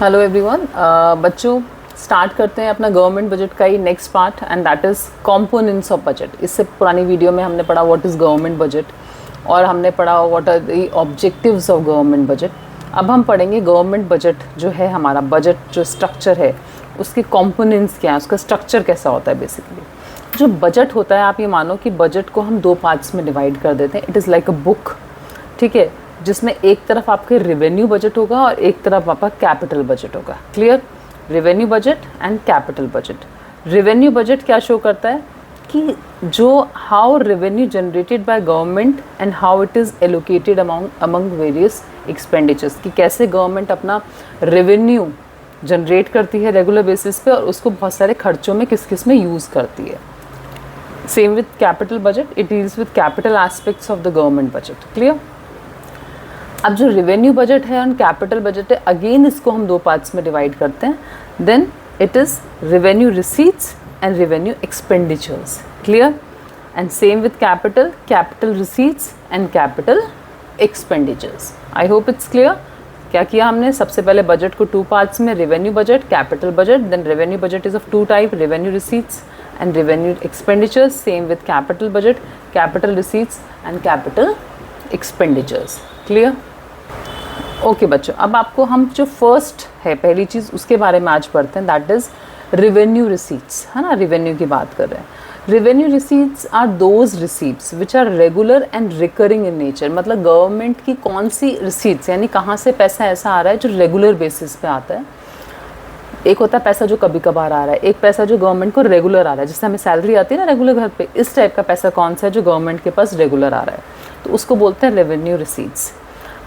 Hello everyone. बच्चों, start करते हैं अपना गवर्नमेंट बजट का ही next part and that is components of budget. इससे पुरानी वीडियो में हमने पढ़ा व्हाट इज़ गवर्नमेंट बजट और हमने पढ़ा what are the objectives of government budget. अब हम पढ़ेंगे गवर्नमेंट बजट जो है, हमारा बजट जो स्ट्रक्चर है उसके कंपोनेंट्स क्या है, उसका स्ट्रक्चर कैसा होता है। बेसिकली जो बजट होता है, आप ये मानो कि बजट को हम दो पार्ट्स में डिवाइड कर देते हैं। It is like a book, ठीक है, जिसमें एक तरफ आपके रेवेन्यू बजट होगा और एक तरफ आपका कैपिटल बजट होगा। Clear? Revenue budget and capital budget. Revenue budget क्या शो करता है कि जो how revenue generated by government and how it is allocated among various expenditures, कि कैसे गवर्नमेंट अपना रेवेन्यू जनरेट करती है रेगुलर बेसिस पे और उसको बहुत सारे खर्चों में किस किस में यूज़ करती है। Same with capital budget, it deals with capital aspects of the government budget. Clear? अब जो रेवेन्यू बजट है और कैपिटल बजट है, अगेन इसको हम दो पार्ट्स में डिवाइड करते हैं। Then it is revenue receipts and revenue expenditures. Clear? And same with capital, capital receipts and capital expenditures. I hope it's clear. क्या किया हमने? सबसे पहले बजट को टू पार्ट्स में, revenue budget, capital budget. Then revenue budget is of two type, revenue receipts and revenue expenditures. Same with capital budget, capital receipts and capital expenditures. Clear? Okay बच्चों, अब आपको हम जो फर्स्ट है पहली चीज़ उसके बारे में आज पढ़ते हैं, दैट इज़ रेवेन्यू रिसीट्स, है ना। रेवेन्यू की बात कर रहे हैं। Revenue receipts are those receipts which are regular and recurring in nature. मतलब गवर्नमेंट की कौन सी रिसीट्स, यानी कहाँ से पैसा ऐसा आ रहा है जो रेगुलर बेसिस पे आता है। एक होता है पैसा जो कभी कभार आ रहा है, एक पैसा जो गवर्नमेंट को रेगुलर आ रहा है, जिससे हमें सैलरी आती है ना रेगुलर घर पे। इस टाइप का पैसा कौन सा है जो गवर्नमेंट के पास रेगुलर आ रहा है, तो उसको बोलते हैं रेवेन्यू रिसीट्स।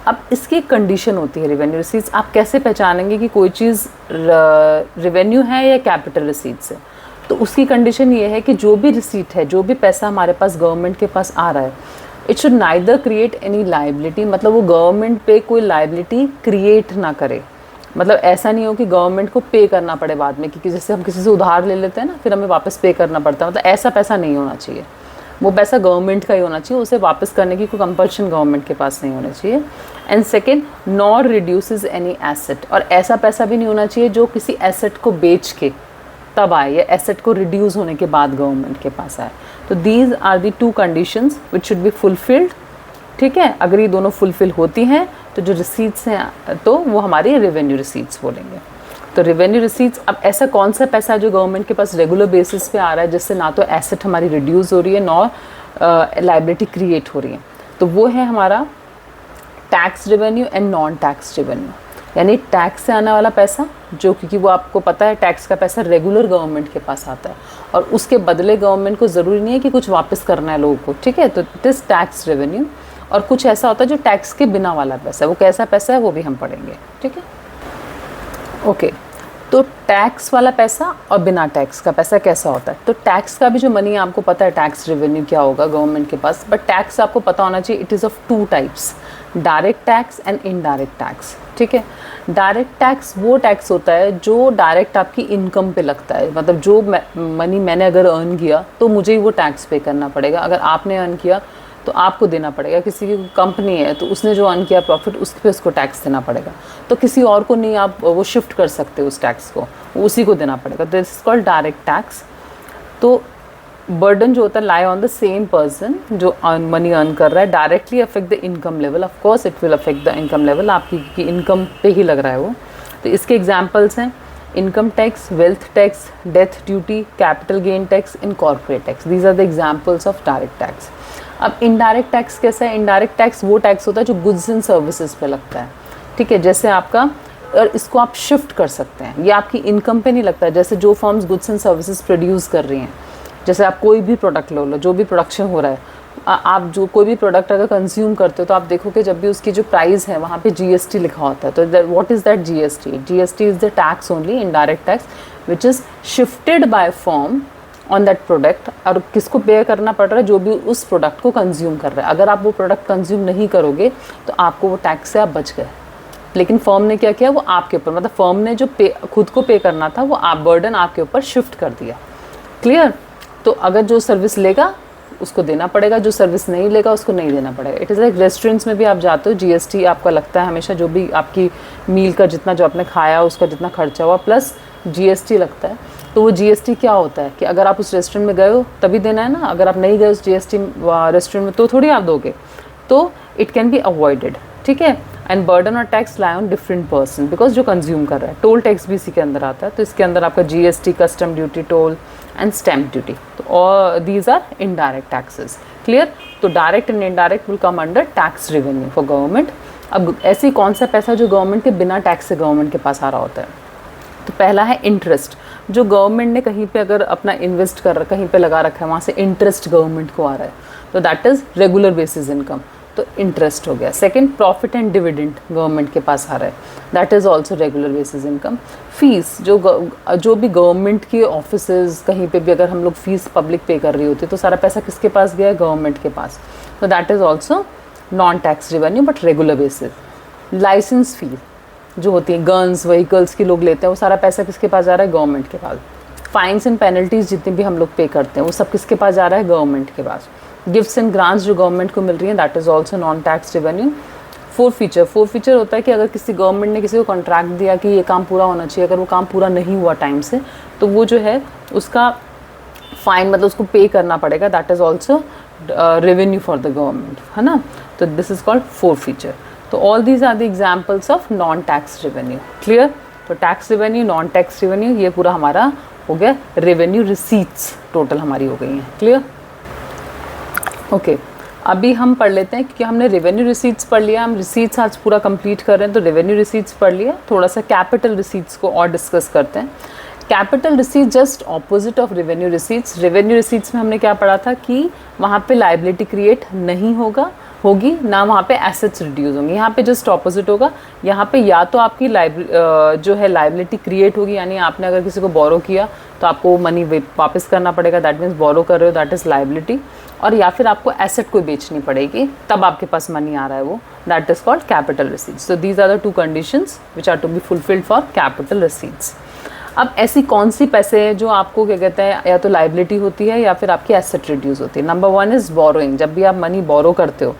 अब इसकी एक कंडीशन होती है रेवेन्यू रिसीट्स। आप कैसे पहचानेंगे कि कोई चीज़ रेवेन्यू है या कैपिटल रिसीट्स है? तो उसकी कंडीशन ये है कि जो भी रिसीट है, जो भी पैसा हमारे पास गवर्नमेंट के पास आ रहा है, it should neither create any liability, मतलब वो गवर्नमेंट पे कोई लाइबिलिटी क्रिएट ना करे। मतलब ऐसा नहीं हो कि गवर्नमेंट को पे करना पड़े बाद में, क्योंकि जैसे हम किसी से उधार ले लेते हैं ना, फिर हमें वापस पे करना पड़ता है। मतलब ऐसा पैसा नहीं होना चाहिए। वो पैसा गवर्नमेंट का ही होना चाहिए, उसे वापस करने की कोई कंपल्शन गवर्नमेंट के पास नहीं होना चाहिए। And second, nor reduces any asset, और ऐसा पैसा भी नहीं होना चाहिए जो किसी एसेट को बेच के तब आए या एसेट को रिड्यूस होने के बाद गवर्नमेंट के पास आए। तो these are the two conditions which should be fulfilled. ठीक है, अगर ये दोनों फुलफिल होती हैं तो जो रिसीट्स हैं तो वो हमारी रेवेन्यू रिसीट्स बोलेंगे। तो रेवेन्यू रिसीट्स, अब ऐसा कौन सा पैसा है जो गवर्नमेंट के पास रेगुलर बेसिस पे आ रहा है, जिससे ना तो एसेट हमारी रिड्यूस हो रही है नॉर लाइबिलिटी क्रिएट हो रही है, तो वो है हमारा tax revenue and non tax revenue. यानी टैक्स से आने वाला पैसा, जो क्योंकि वो आपको पता है टैक्स का पैसा रेगुलर गवर्नमेंट के पास आता है और उसके बदले गवर्नमेंट को ज़रूरी नहीं है कि कुछ वापस करना है लोगों को। ठीक है, तो इट इज़ टैक्स रेवेन्यू। और कुछ ऐसा होता है जो टैक्स के बिना वाला पैसा है, वो कैसा पैसा है वो भी हम पढ़ेंगे। ठीक है, ओके। तो टैक्स वाला पैसा और बिना टैक्स का पैसा कैसा होता है? तो टैक्स का भी जो मनी है, आपको पता है टैक्स रेवेन्यू क्या होगा गवर्नमेंट के पास, बट टैक्स आपको पता होना चाहिए it is of two types, direct tax and indirect tax. ठीक है, डायरेक्ट टैक्स वो टैक्स होता है जो डायरेक्ट आपकी इनकम पे लगता है। मतलब जो मनी मैंने अगर अर्न किया तो मुझे ही वो टैक्स पे करना पड़ेगा। अगर आपने अर्न किया तो आपको देना पड़ेगा। किसी की कंपनी है तो उसने जो अर्न किया प्रॉफिट, उस पर उसको टैक्स देना पड़ेगा। तो किसी और को नहीं आप वो शिफ्ट कर सकते उस टैक्स को, उसी को देना पड़ेगा। This is called direct tax. तो बर्डन जो होता है lie on the same person जो मनी अर्न कर रहा है, directly affect the income level. Of course it will affect the income level, आपकी इनकम पे ही लग रहा है वो। तो इसके एग्जाम्पल्स हैं income tax, wealth tax, death duty, capital gain tax, incorporate tax. These are the examples of direct tax. अब इनडायरेक्ट टैक्स कैसा है? इनडायरेक्ट टैक्स वो टैक्स होता है जो गुड्स एंड सर्विसेज पे लगता है। ठीक है, जैसे आपका, और इसको आप शिफ्ट कर सकते हैं, ये आपकी इनकम पे नहीं लगता है। जैसे जो firms goods and services produce कर रही हैं, जैसे आप कोई भी प्रोडक्ट लो, जो भी प्रोडक्शन हो रहा है, आप जो कोई भी प्रोडक्ट अगर कंज्यूम करते हो तो आप देखोगे जब भी उसकी जो प्राइस है वहाँ पे जीएसटी लिखा होता है। तो what is that GST? GST is the tax only, indirect tax, which is shifted by firm on that product. और किसको पे करना पड़ रहा है? जो भी उस प्रोडक्ट को कंज्यूम कर रहा है। अगर आप वो प्रोडक्ट कंज्यूम नहीं करोगे तो आपको वो टैक्स से आप बच गए, लेकिन फर्म ने क्या किया, वो आपके ऊपर, मतलब फर्म ने जो पे खुद को पे करना था वो आप बर्डन आपके ऊपर शिफ्ट कर दिया। क्लियर? तो अगर जो सर्विस लेगा उसको देना पड़ेगा, जो सर्विस नहीं लेगा उसको नहीं देना पड़ेगा। इट इज़ लाइक रेस्टोरेंट्स में भी आप जाते हो, जीएसटी आपका लगता है हमेशा, जो भी आपकी मील का जितना जो आपने खाया उसका जितना खर्चा हुआ प्लस जीएसटी लगता है। तो वो जीएसटी क्या होता है कि अगर आप उस रेस्टोरेंट में गए हो तभी देना है ना, अगर आप नहीं गए उस जीएसटी रेस्टोरेंट में तो थोड़ी आप दोगे, तो इट कैन बी अवॉइडेड, ठीक है। एंड बर्डन और tax lie on different person, because जो कंज्यूम कर रहा है। टोल टैक्स भी इसी के अंदर आता है, तो इसके अंदर आपका GST, custom duty, toll and stamp duty, तो और these are indirect taxes. Clear? तो direct and indirect will come under tax revenue for government. अब ऐसी कौन सा पैसा जो गवर्नमेंट के बिना टैक्स से गवर्नमेंट के पास आ रहा होता है? तो पहला है इंटरेस्ट, जो गवर्नमेंट ने कहीं पे अगर अपना इन्वेस्ट कर कहीं पे लगा रखा है, वहाँ से इंटरेस्ट गवर्नमेंट को आ रहा है, तो that is regular basis income, तो इंटरेस्ट हो गया। Second, profit and dividend government के पास आ रहा है, that is also regular basis income. Fees, जो भी गवर्नमेंट के ऑफिसेज कहीं पे भी अगर हम लोग फीस पब्लिक पे कर रही होती है तो सारा पैसा किसके पास गया है? गवर्नमेंट के पास, तो that is also non tax revenue but regular basis. Licence fee जो होती है गन्स व्हीकल्स की लोग लेते हैं, वो सारा पैसा किसके पास जा रहा है? गवर्नमेंट के पास। फाइन्स एंड पेनल्टीज जितनी भी हम लोग पे करते हैं वो सब किसके पास जा रहा है? गवर्नमेंट के पास। गिफ्ट्स एंड ग्रांट्स जो गवर्नमेंट को मिल रही है, that is also non tax revenue. Forfeiture होता है कि अगर किसी गवर्नमेंट ने किसी को कॉन्ट्रैक्ट दिया कि ये काम पूरा होना चाहिए, अगर वो काम पूरा नहीं हुआ टाइम से, तो वो जो है उसका फाइन, मतलब उसको पे करना पड़ेगा, that is also revenue for the government, है ना। तो दिस इज़ कॉल्ड फोरफीचर। तो all these are the examples of non tax revenue. Clear? तो tax revenue, non tax revenue, ये पूरा हमारा हो गया। रेवेन्यू रिसीट्स टोटल हमारी हो गई हैं। क्लियर? ओके, अभी हम पढ़ लेते हैं, क्योंकि हमने रेवेन्यू रिसीट्स पढ़ लिया, हम रिसीट्स आज पूरा कंप्लीट कर रहे हैं, तो रेवेन्यू रिसीट्स पढ़ लिया, थोड़ा सा कैपिटल रिसीट्स को और डिस्कस करते हैं। Capital receipts just opposite of revenue receipts. Revenue receipts में हमने क्या पढ़ा था कि वहाँ पे लाइबिलिटी क्रिएट नहीं होगी ना, वहाँ पे एसेट्स रिड्यूस होंगे। यहाँ पे जस्ट ऑपोजिट होगा, यहाँ पे या तो आपकी जो है लाइबिलिटी क्रिएट होगी, यानी आपने अगर किसी को बोरो किया तो आपको मनी वापस करना पड़ेगा, दैट मीन्स बोरो कर रहे हो, दैट इज़ लाइबिलिटी। और या फिर आपको एसेट कोई बेचनी पड़ेगी, तब आपके पास मनी आ रहा है, वो that is called capital receipts. So these are the two conditions which are to be fulfilled for capital receipts. अब ऐसी कौन सी पैसे हैं जो आपको क्या कहते हैं, या तो लाइबिलिटी होती है या फिर आपकी एसेट रिड्यूस होती है? Number one is borrowing. जब भी आप मनी बोरो करते हो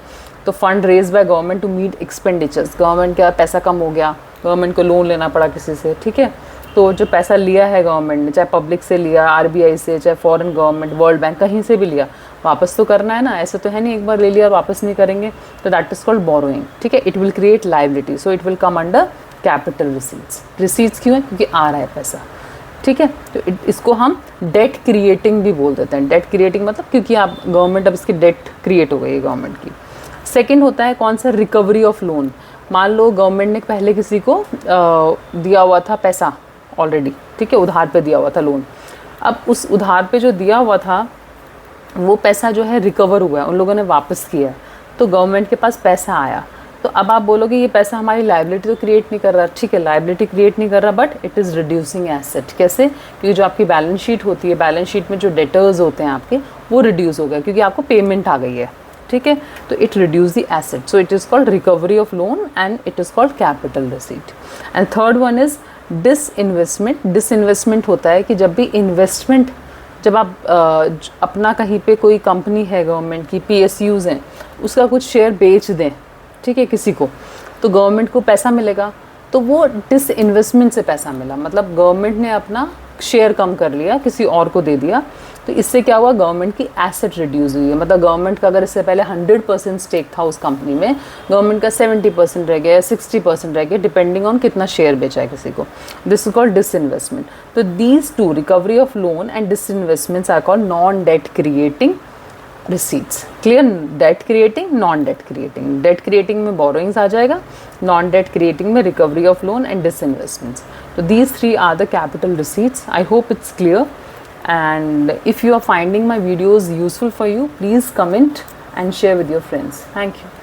तो fund raise by government to meet expenditures. Government का पैसा कम हो गया, गवर्नमेंट को लोन लेना पड़ा किसी से, ठीक है, तो जो पैसा लिया है गवर्नमेंट ने, चाहे पब्लिक से लिया, आरबीआई से, चाहे फॉरेन गवर्नमेंट, वर्ल्ड बैंक, कहीं से भी लिया, वापस तो करना है ना, ऐसा तो है नहीं एक बार ले लिया और वापस नहीं करेंगे, तो दैट इज़ कॉल्ड बोरोइंग, ठीक है। It will create liability, so it will come under capital receipts. Receipts क्यों है? क्योंकि आ रहा है पैसा, ठीक है। तो इसको हम डेट क्रिएटिंग भी बोल देते हैं। डेट क्रिएटिंग मतलब क्योंकि आप गवर्नमेंट, अब इसकी डेट क्रिएट हो गई है गवर्नमेंट की। सेकंड होता है कौन सा? Recovery of loan. मान लो गवर्नमेंट ने पहले किसी को दिया हुआ था पैसा ऑलरेडी, ठीक है, उधार पे दिया हुआ था लोन। अब उस उधार पे जो दिया हुआ था वो पैसा जो है रिकवर हुआ है, उन लोगों ने वापस किया, तो गवर्नमेंट के पास पैसा आया। तो अब आप बोलोगे ये पैसा हमारी लाइबिलिटी तो क्रिएट नहीं कर रहा, ठीक है, लाइबिलिटी क्रिएट नहीं कर रहा, but it is reducing asset. कैसे? क्योंकि जो आपकी बैलेंस शीट होती है, बैलेंस शीट में जो डेटर्स होते हैं आपके, वो रिड्यूस हो गए क्योंकि आपको पेमेंट आ गई है, ठीक है, तो it reduce the asset. So it is called recovery of loan and it is called capital receipt. And third one is disinvestment. Disinvestment होता है कि जब भी इन्वेस्टमेंट, जब आप अपना कहीं पे कोई कंपनी है गवर्नमेंट की, PSUs हैं, उसका कुछ शेयर बेच दें, ठीक है, किसी को, तो गवर्नमेंट को पैसा मिलेगा, तो वो डिसइन्वेस्टमेंट से पैसा मिला, मतलब गवर्नमेंट ने अपना शेयर कम कर लिया, किसी और को दे दिया, तो इससे क्या हुआ? गवर्नमेंट की एसेट रिड्यूस हुई है। मतलब गवर्नमेंट का अगर इससे पहले 100% स्टेक था उस कंपनी में, गवर्नमेंट का 70% रह गया या 60% रह गया, डिपेंडिंग ऑन कितना शेयर बेचा है किसी को। This is called disinvestment. तो these two, recovery of loan and disinvestments, are called non debt creating receipts. Clear? Debt creating, non debt creating. Debt creating में बोरोइंग्स आ जाएगा, नॉन डेट क्रिएटिंग में recovery of loan and disinvestments. तो these three are the capital receipts. I hope it's clear, and if you are finding my videos useful for you, please comment and share with your friends. Thank you.